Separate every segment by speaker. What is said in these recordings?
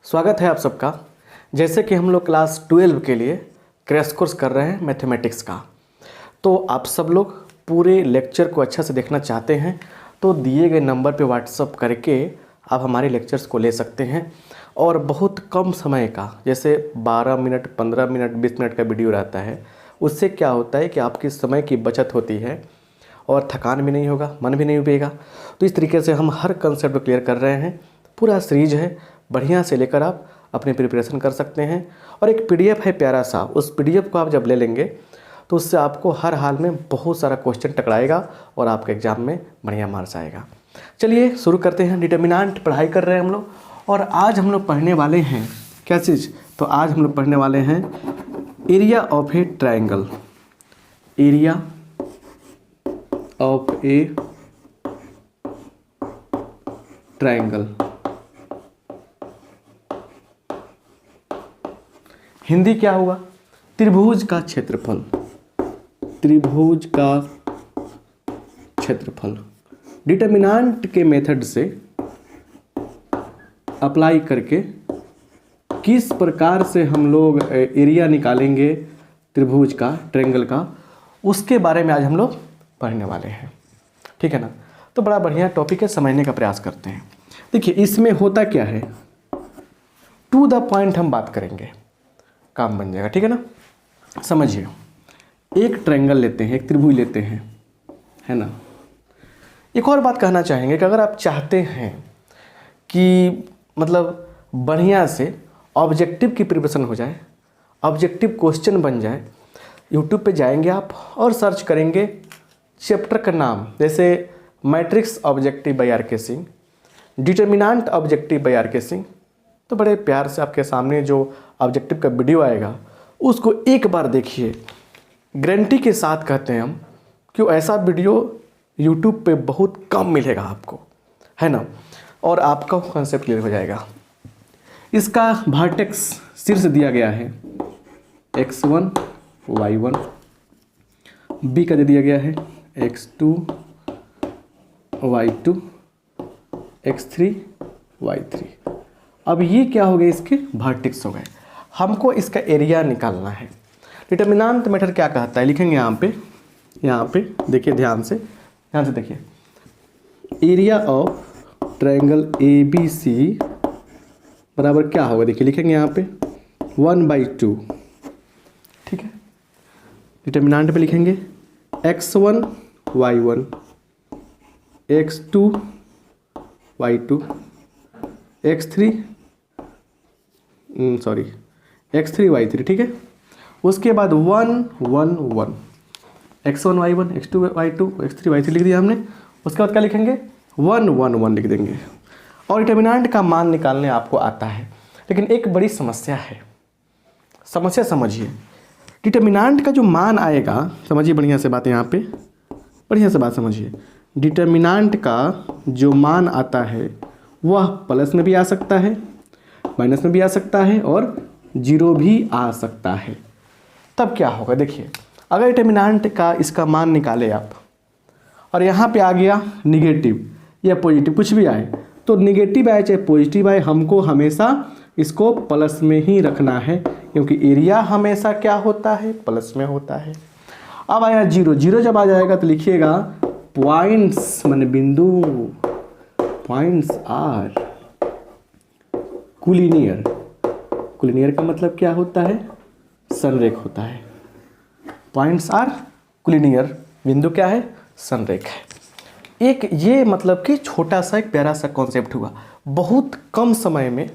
Speaker 1: स्वागत है आप सबका। जैसे कि हम लोग क्लास 12 के लिए क्रैश कोर्स कर रहे हैं मैथमेटिक्स का, तो आप सब लोग पूरे लेक्चर को अच्छा से देखना चाहते हैं तो दिए गए नंबर पे व्हाट्सअप करके आप हमारे लेक्चर्स को ले सकते हैं। और बहुत कम समय का, जैसे 12 मिनट 15 मिनट 20 मिनट का वीडियो रहता है, उससे क्या होता है कि आपकी समय की बचत होती है और थकान भी नहीं होगा, मन भी नहीं उबेगा। तो इस तरीके से हम हर कंसेप्ट को क्लियर कर रहे हैं। पूरा सीरीज है, बढ़िया से लेकर आप अपनी प्रिपरेशन कर सकते हैं। और एक पीडीएफ है प्यारा सा, उस पीडीएफ को आप जब ले लेंगे तो उससे आपको हर हाल में बहुत सारा क्वेश्चन टकराएगा और आपके एग्जाम में बढ़िया मार्क्स आएगा। चलिए शुरू करते हैं। डिटर्मिनेंट पढ़ाई कर रहे हैं हम लोग, और आज हम लोग पढ़ने वाले हैं क्या चीज़? तो आज हम लोग पढ़ने वाले हैं area of A triangle. Area of A triangle, Hindi क्या हुआ? त्रिभुज का क्षेत्रफल। त्रिभुज का क्षेत्रफल डिटर्मिनेंट के मेथड से अप्लाई करके किस प्रकार से हम लोग एरिया निकालेंगे त्रिभुज का, ट्रायंगल का, उसके बारे में आज हम लोग पढ़ने वाले हैं। ठीक है ना? तो बड़ा बढ़िया टॉपिक है, समझने का प्रयास करते हैं। देखिए इसमें होता क्या है, टू द पॉइंट हम बात करेंगे, काम बन जाएगा। ठीक है ना? समझिए, एक ट्रायंगल लेते हैं, एक त्रिभुज लेते हैं, है ना। एक और बात कहना चाहेंगे कि अगर आप चाहते हैं कि मतलब बढ़िया से ऑब्जेक्टिव की प्रिपरेशन हो जाए, ऑब्जेक्टिव क्वेश्चन बन जाए, यूट्यूब पे जाएंगे आप और सर्च करेंगे चैप्टर का नाम, जैसे matrix objective by R K Singh, determinant objective by R K Singh, तो बड़े प्यार से आपके सामने जो ऑब्जेक्टिव का वीडियो आएगा उसको एक बार देखिए। गारंटी के साथ कहते हैं हम कि ऐसा वीडियो यूट्यूब पे बहुत कम मिलेगा आपको, है ना, और आपका कॉन्सेप्ट क्लियर हो जाएगा। इसका वर्टेक्स शीर्ष दिया गया है x1 y1, बी का दे दिया गया है x2 y2 x3 y3। अब ये क्या हो गए, इसके वर्टेक्स हो गए। हमको इसका एरिया निकालना है। डिटर्मिनेंट मेथड क्या कहता है, लिखेंगे यहाँ पे देखिए, ध्यान से देखिए। एरिया ऑफ ट्रायंगल ABC बराबर क्या होगा, देखिए लिखेंगे यहाँ पे 1/2। ठीक है, डिटर्मिनेंट पे लिखेंगे x1 y1 x2 y2 x3 y3। ठीक है, उसके बाद 1 1 1 x1 y1 x2 y2 x3 y3 लिख दिया हमने। उसके बाद क्या लिखेंगे, 1 1 1 लिख देंगे। और डिटर्मिनेंट का मान निकालने आपको आता है, लेकिन एक बड़ी समस्या है। समस्या समझिए, डिटर्मिनेंट का जो मान आएगा, समझिए बढ़िया से बात, यहाँ पे बढ़िया से बात समझिए। डिटर्मिनेंट का जो मान आता है वह प्लस में भी आ सकता है, माइनस में भी आ सकता है और जीरो भी आ सकता है। तब क्या होगा, देखिए अगर डिटर्मिनेंट का इसका मान निकाले आप और यहाँ पे आ गया निगेटिव या पॉजिटिव, कुछ भी आए, तो निगेटिव आए चाहे पॉजिटिव आए, हमको हमेशा इसको प्लस में ही रखना है, क्योंकि एरिया हमेशा क्या होता है, प्लस में होता है। अब आया जीरो, जीरो जब आ जाएगा तो लिखिएगा पॉइंट्स माने बिंदु, पॉइंट्स आर कुलिनियर। कुलिनियर का मतलब क्या होता है, संरेख होता है। पॉइंट्स आर कुलिनियर, बिंदु क्या है, संरेख है। एक ये मतलब कि छोटा सा एक प्यारा सा कॉन्सेप्ट हुआ। बहुत कम समय में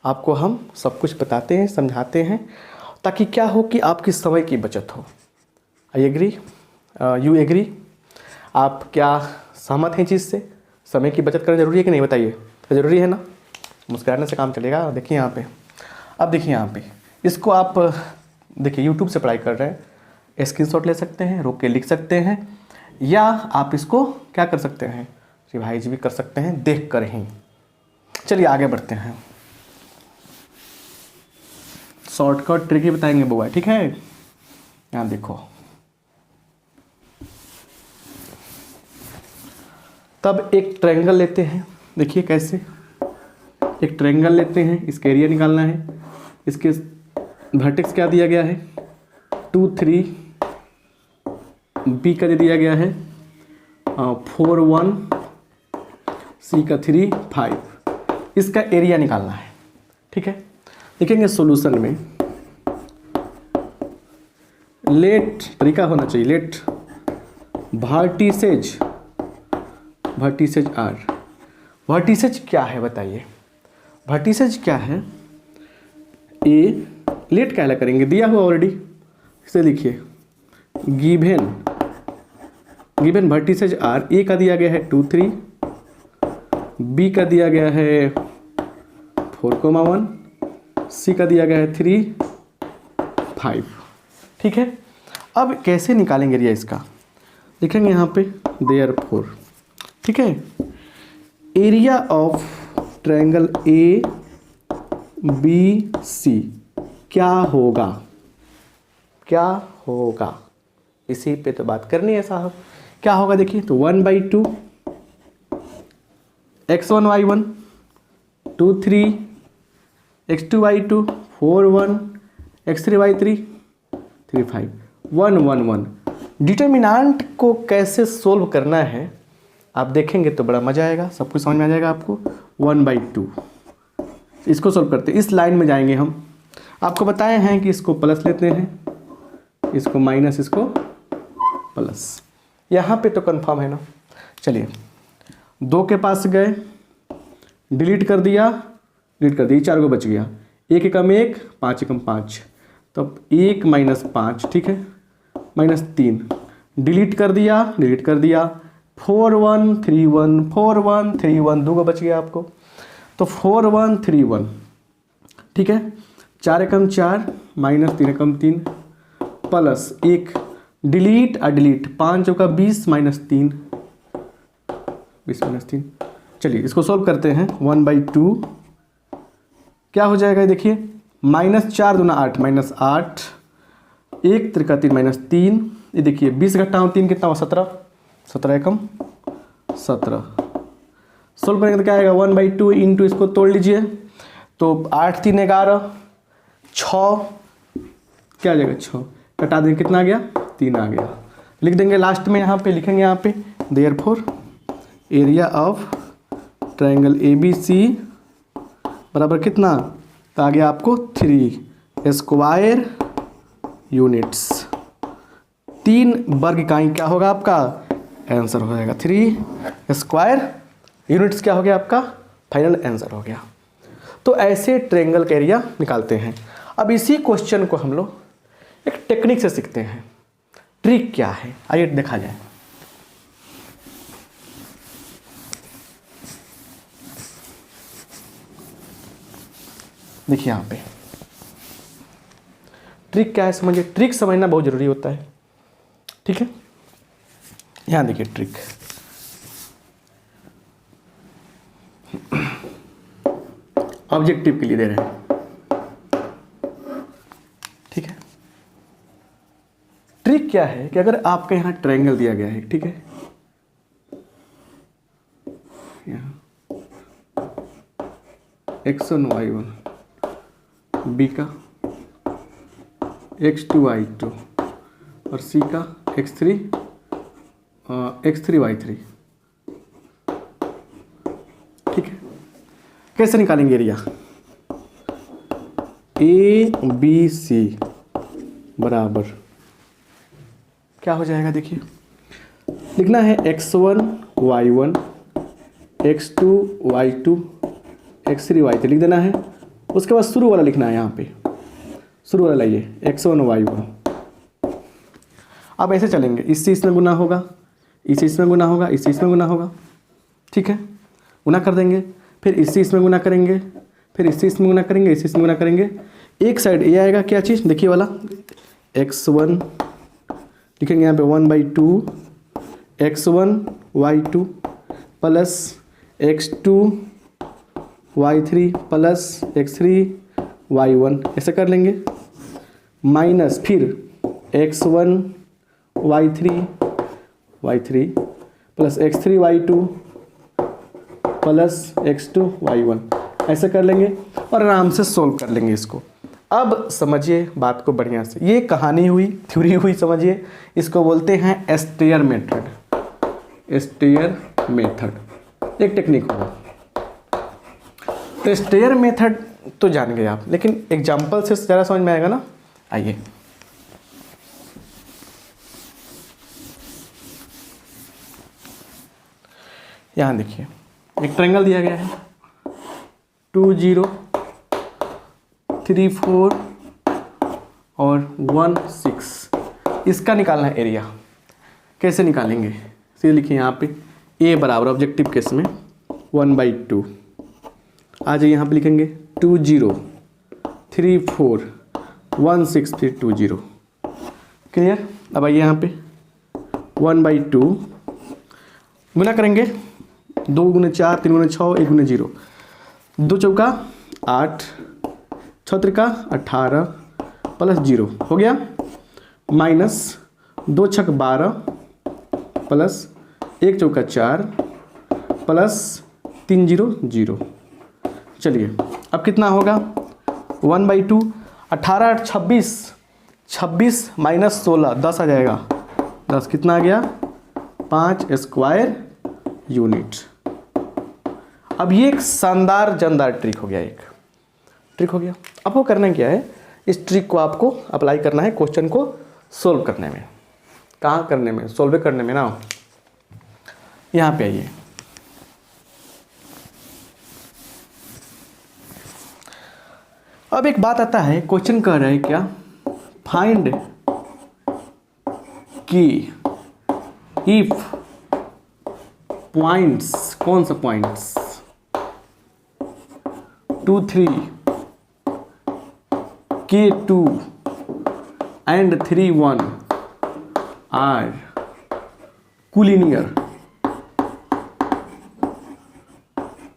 Speaker 1: आपको हम सब कुछ बताते हैं, समझाते हैं, ताकि क्या हो कि आपकी समय की बचत हो। I agree, you agree? आप क्या सहमत हैं चीज़ से? समय की बचत करना जरूरी है कि नहीं, बताइए? ज़रूरी है ना? मुस्कुराने से काम चलेगा। देखिए यहाँ पे, अब देखिए यहाँ पे, इसको आप देखिए यूट्यूब से पढ़ाई कर रहे हैं, स्क्रीनशॉट ले सकते हैं, रोक के लिख सकते हैं, या आप इसको क्या कर सकते हैं, रिवाइज भी कर सकते हैं देख कर ही। चलिए आगे बढ़ते हैं, शॉर्टकट ट्रिक ही बताएंगे बुआ, ठीक है? यहाँ देखो, तब एक ट्रायंगल लेते हैं, देखिए कैसे, एक ट्रायंगल लेते हैं, इसका एरिया निकालना है। इसके वर्टेक्स क्या दिया गया है 2 3, बी का दिया गया है 4 1, सी का 3 5। इसका एरिया निकालना है। ठीक है, देखेंगे सॉल्यूशन में लेट तरीका होना चाहिए, लेट वर्टिसेज आर। वर्टिसेज क्या है बताइए, वर्टिसेज क्या है। ए लेट क्या करेंगे, दिया हुआ ऑलरेडी, इसे लिखिए गिवन वर्टिसेज आर। ए का दिया गया है 2 3, बी का दिया गया है 4,1, सी का दिया गया है 3 5। ठीक है, अब कैसे निकालेंगे एरिया इसका, लिखेंगे यहाँ पे देयरफॉर। ठीक है, area of triangle A B C क्या होगा, क्या होगा, इसी पे तो बात करनी है साहब। क्या होगा देखिए, तो 1/2 x1 y1 2 3 x2 y2 4 1 x3 y3 3 5 1 1 1। Determinant को कैसे सोल्व करना है आप देखेंगे तो बड़ा मजा आएगा, सब कुछ समझ में आ जाएगा आपको। 1/2 इसको सोल्व करते हैं, इस लाइन में जाएंगे हम। आपको बताए हैं कि इसको प्लस लेते हैं, इसको माइनस, इसको प्लस। यहाँ पे तो कंफर्म है ना। चलिए 2 के पास गए, डिलीट कर दिया, 4 को बच गया। 1 एकम 1, 5 एकम 5, तो 1 - 5, ठीक है, -3। डिलीट कर दिया, 4 1 3 1, 4 1 3 1, 2 को बच गया आपको, तो 4 1 3 1, ठीक है। 4 एकम 4, -3 एकम 3, प्लस 1, डिलीट 5 चौका 20, -3, 20 -3। चलिए इसको सोल्व करते हैं। 1/2 क्या हो जाएगा देखिए, -4 दूना 8, -8, 1 त्रिका 3, -3। ये देखिए 20 घटाओ 3 कितना हुआ, 17, 17 एकम 17। सोल्व करेंगे तो क्या आएगा, 1/2 इंटू, इसको तोड़ लीजिए, तो 8 3 11, 6 क्या आ जाएगा, 6 कटा देंगे, कितना आ गया, 3 आ गया। लिख देंगे लास्ट में, यहाँ पे लिखेंगे, यहाँ पे therefore area of triangle ABC बराबर कितना, तो आ गया आपको 3 स्क्वायर यूनिट्स। 3 वर्ग इकाई क्या होगा आपका, आंसर हो जाएगा 3 स्क्वायर यूनिट्स। क्या हो गया आपका, फाइनल आंसर हो गया। तो ऐसे ट्रायंगल का एरिया निकालते हैं। अब इसी क्वेश्चन को हम लोग एक टेक्निक से सीखते हैं। ट्रिक क्या है आइए देखा जाए। देखिए यहाँ पे ट्रिक क्या है, समझिए। ट्रिक समझना बहुत जरूरी होता है, ठीक है। यहाँ देखिए ट्रिक, ऑब्जेक्टिव के लिए दे रहे हैं, ठीक है। ट्रिक क्या है कि अगर आपके यहाँ ट्रायंगल दिया गया है, ठीक है, यहाँ x1 y1, b का x2 y2 और c का x3 y3, ठीक है। कैसे निकालेंगे एरिया, ABC बराबर क्या हो जाएगा देखिए, लिखना है x1 y1 x2 y2 x3 y3 लिख देना है। उसके बाद शुरू वाला लिखना है, यहाँ पे शुरू वाला लाइए x1 y1। अब ऐसे चलेंगे, इससे इसमें गुना होगा, इससे इसमें गुना होगा, इससे इसमें गुना होगा, ठीक है। गुना कर देंगे, फिर इससे इसमें गुना करेंगे, फिर इससे इसमें गुना करेंगे, इससे इसमें गुना करेंगे। एक साइड ये आएगा क्या चीज़, देखिए वाला x1 लिखेंगे यहाँ पे 1/2 x1 y2 plus x2 y3 plus x3 y1, ऐसे कर लेंगे। माइनस फिर x1 y3 plus x3 y2 plus x2 y1, ऐसे कर लेंगे और आराम से सोल्व कर लेंगे इसको। अब समझिए बात को बढ़िया से, ये कहानी हुई, थ्योरी हुई, समझिए। इसको बोलते हैं स्टेयर मेथड। स्टेयर मेथड एक टेक्निक होगा। तो स्टेयर मेथड तो जान गए आप, लेकिन एग्जाम्पल से ज़रा समझ में आएगा ना। आइए, यहाँ देखिए एक ट्रायंगल दिया गया है 2 0 3 4 और 1 6। इसका निकालना है एरिया। कैसे निकालेंगे, सीधे लिखिए यहाँ पे ए बराबर ऑब्जेक्टिव केस में 1/2। आ जाइए यहाँ पे लिखेंगे 2 0 3 4 1 6 फिर 2 0। क्लियर। अब आइए यहाँ पे 1/2 गुना करेंगे, 2 × 4 3 × 6 1 × 0, 2 चौका 8 6 त्रिका 18 प्लस 0 हो गया, माइनस 2 छक 12 प्लस 1 चौका 4 प्लस 3 0 0। चलिए अब कितना होगा 1/2, 18 8 26, 26 माइनस 16 10 आ जाएगा, 10 कितना आ गया 5 स्क्वायर यूनिट। अब ये एक शानदार जानदार ट्रिक हो गया, एक ट्रिक हो गया। अब वो करना क्या है, इस ट्रिक को आपको अप्लाई करना है क्वेश्चन को सोल्व करने में। कहाँ करने में, सोल्व करने में ना। यहाँ पे आइए, अब एक बात आता है, क्वेश्चन कह रहा है क्या, फाइंड की इफ पॉइंट्स, कौन सा points 2 3 K2 and 3 1 are collinear.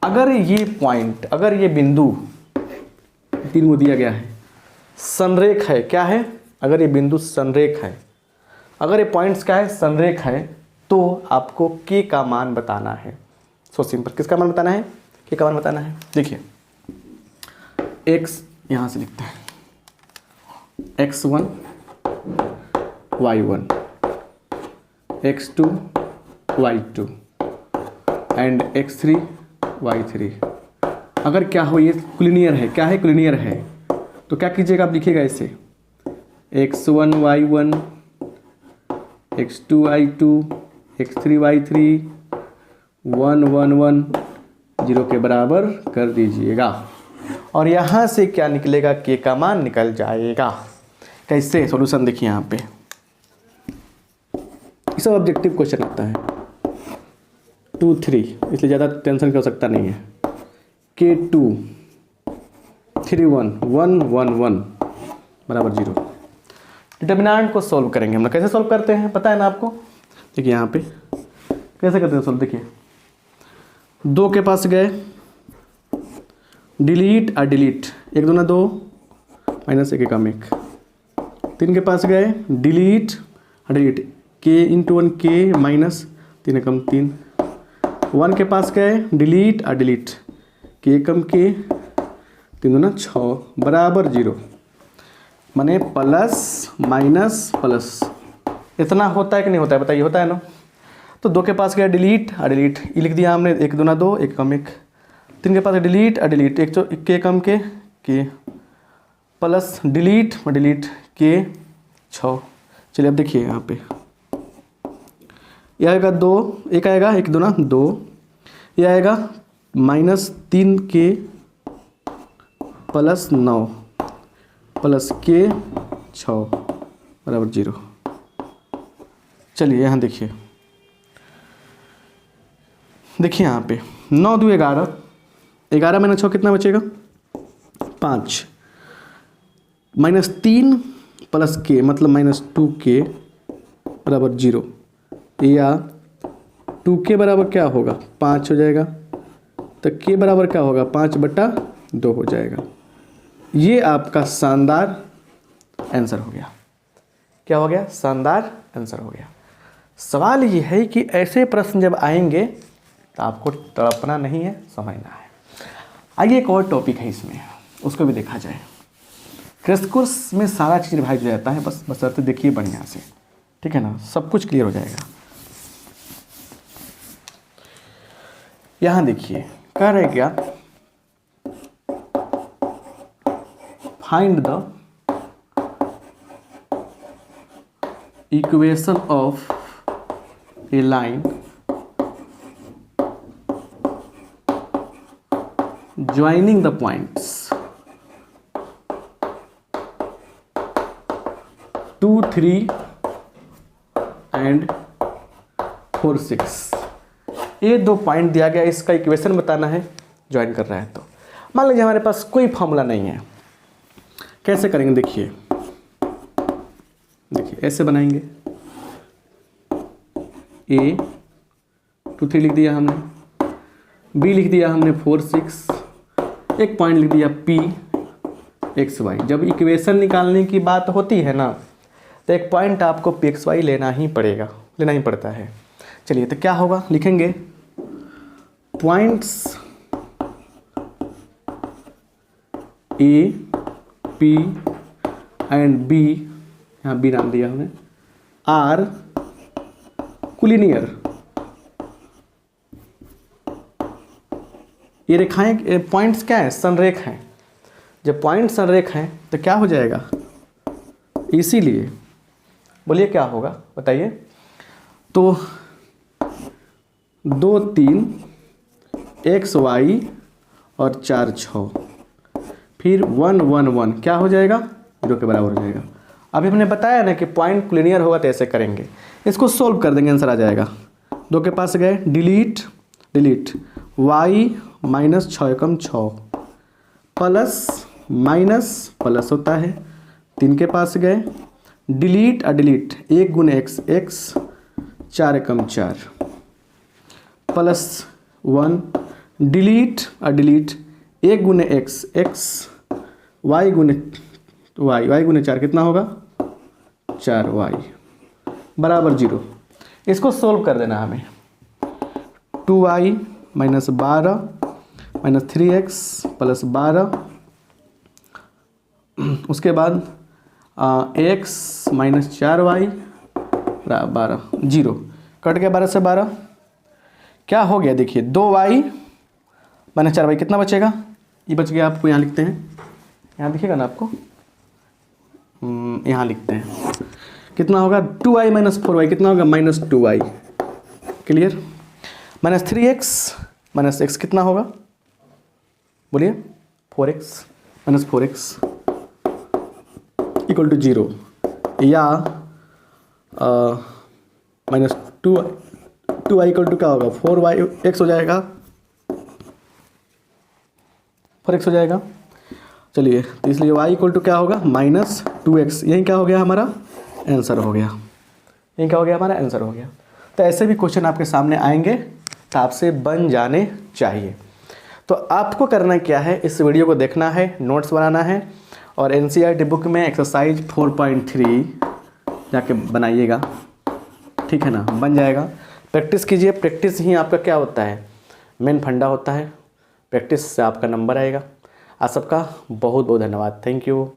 Speaker 1: अगर ये पॉइंट, अगर ये बिंदु 3 को दिया गया है, संरेख है, क्या है, अगर ये बिंदु संरेख है, अगर ये पॉइंट्स क्या है, संरेख है, तो आपको के का मान बताना है। सो सिंपल, किसका मान बताना है, के का मान बताना है। देखिए x यहाँ से लिखते हैं x1 y1 x2 y2 and x3 y3। अगर क्या हो, ये कोलिनियर है, क्या है, कोलिनियर है, तो क्या कीजिएगा, आप लिखिएगा इसे x1 y1 x2 y2 x3 y3 1 1 1 0 के बराबर कर दीजिएगा, और यहाँ से क्या निकलेगा, के का मान निकल जाएगा। कैसे सॉल्यूशन देखिए यहाँ पे, ये सब ऑब्जेक्टिव क्वेश्चन आता है 2 3, इसलिए ज़्यादा टेंशन की आवश्यकता नहीं है। K2 3 1 1 1 1 बराबर 0। डिटर्मिनेंट को सॉल्व करेंगे हम लोग। कैसे सॉल्व करते हैं पता है ना आपको, देखिए यहाँ पे कैसे करते हैं सॉल्व। देखिए 2 के पास गए, डिलीट और डिलीट, 1 2 2 माइनस 1 कम 1। 3 के पास गए, डिलीट और डिलीट, के इंटू 1 के माइनस 3 कम 3। 1 के पास गए, डिलीट और डिलीट, के कम के 3 2 6 बराबर 0। माने प्लस माइनस प्लस, इतना होता है कि नहीं होता है, बताइए, होता है ना। तो 2 के पास गया, डिलीट और डिलीट, ये लिख दिया हमने, 1 2 2 1 कम 1। 3 के पास डिलीट और डिलीट, 1 के कम के प्लस डिलीट और डिलीट के 6। चलिए अब देखिए यहाँ पे यह आएगा 2, 1 आएगा, 1 2 2, यह आएगा माइनस 3 के प्लस 9 प्लस के 6 बराबर 0। चलिए यहाँ देखिए, देखिए यहाँ पे 9 2 11, 11 माइनस 6 कितना बचेगा 5, माइनस 3 प्लस के मतलब माइनस 2 के बराबर 0, या 2 के बराबर क्या होगा 5 हो जाएगा, तो के बराबर क्या होगा 5/2 हो जाएगा। ये आपका शानदार आंसर हो गया। क्या हो गया, शानदार आंसर हो गया। सवाल ये है कि ऐसे प्रश्न जब आएंगे तो आपको तड़पना नहीं है, समझना है। आइए एक और टॉपिक है इसमें, उसको भी देखा जाए। क्रैश कोर्स में सारा चीज़ रिवाइज हो जाता है, बस बशर्ते देखिए बढ़िया से, ठीक है ना, सब कुछ क्लियर हो जाएगा। यहाँ देखिए कह रहे क्या, find the equation of A line joining the points 2, 3 and 4, 6। ये 2 पॉइंट दिया गया, इसका इक्वेशन बताना है, ज्वाइन कर रहा है। तो मान लीजिए हमारे पास कोई फॉर्मूला नहीं है, कैसे करेंगे देखिए ऐसे बनाएंगे, A 2, 3 लिख दिया हमने, B लिख दिया हमने 4, 6, एक पॉइंट लिख दिया P एक्स वाई। जब इक्वेशन निकालने की बात होती है ना, तो एक पॉइंट आपको P एक्स वाई लेना ही पड़ता है। चलिए तो क्या होगा, लिखेंगे points A, P and B, यहाँ B नाम दिया हमने, आर कोलिनियर। ये रेखाएं पॉइंट्स क्या है, संरेख हैं। जब पॉइंट संरेख हैं तो क्या हो जाएगा, इसीलिए बोलिए क्या होगा बताइए। तो 2, 3 एक्स वाई और 4, 6, फिर 1, 1, 1 क्या हो जाएगा, 0 के बराबर हो जाएगा। अभी हमने बताया ना कि पॉइंट कोलिनियर होगा तो ऐसे करेंगे, इसको सोल्व कर देंगे, आंसर आ जाएगा। 2 के पास गए, डिलीट y माइनस 6 एकम 6 प्लस माइनस प्लस होता है। 3 के पास गए, डिलीट 1 गुने x 4 एकम 4 प्लस 1, डिलीट 1 गुने x y गुने 4 कितना होगा, 4y बराबर 0। इसको सोल्व कर देना हमें। 2y minus 12 minus 3x plus 12, उसके बाद x माइनस 4y 12, 0 कट गया 12 से 12, क्या हो गया देखिए 2y माइनस 4y कितना बचेगा, ये बच गया। आपको यहाँ लिखते हैं, यहाँ दिखेगा ना आपको, यहाँ लिखते हैं कितना होगा, 2y माइनस 4y कितना होगा, minus 2y। Clear. Minus 3x minus x कितना होगा, बोलिए 4x minus 4x equal to 0, या माइनस 2y इक्वल टू क्या होगा, 4x हो जाएगा, 4x हो जाएगा। चलिए तो इसलिए y इक्वल टू क्या होगा, माइनस 2x। यही क्या हो गया, हमारा आंसर हो गया। यही क्या हो गया, हमारा आंसर हो गया। तो ऐसे भी क्वेश्चन आपके सामने आएंगे तो आपसे बन जाने चाहिए। तो आपको करना क्या है, इस वीडियो को देखना है, नोट्स बनाना है और NCERT बुक में एक्सरसाइज 4.3 जाके बनाइएगा, ठीक है ना, बन जाएगा। प्रैक्टिस कीजिए, प्रैक्टिस ही आपका क्या होता है, मेन फंडा होता है। प्रैक्टिस से आपका नंबर आएगा। आप सबका बहुत बहुत धन्यवाद, थैंक यू।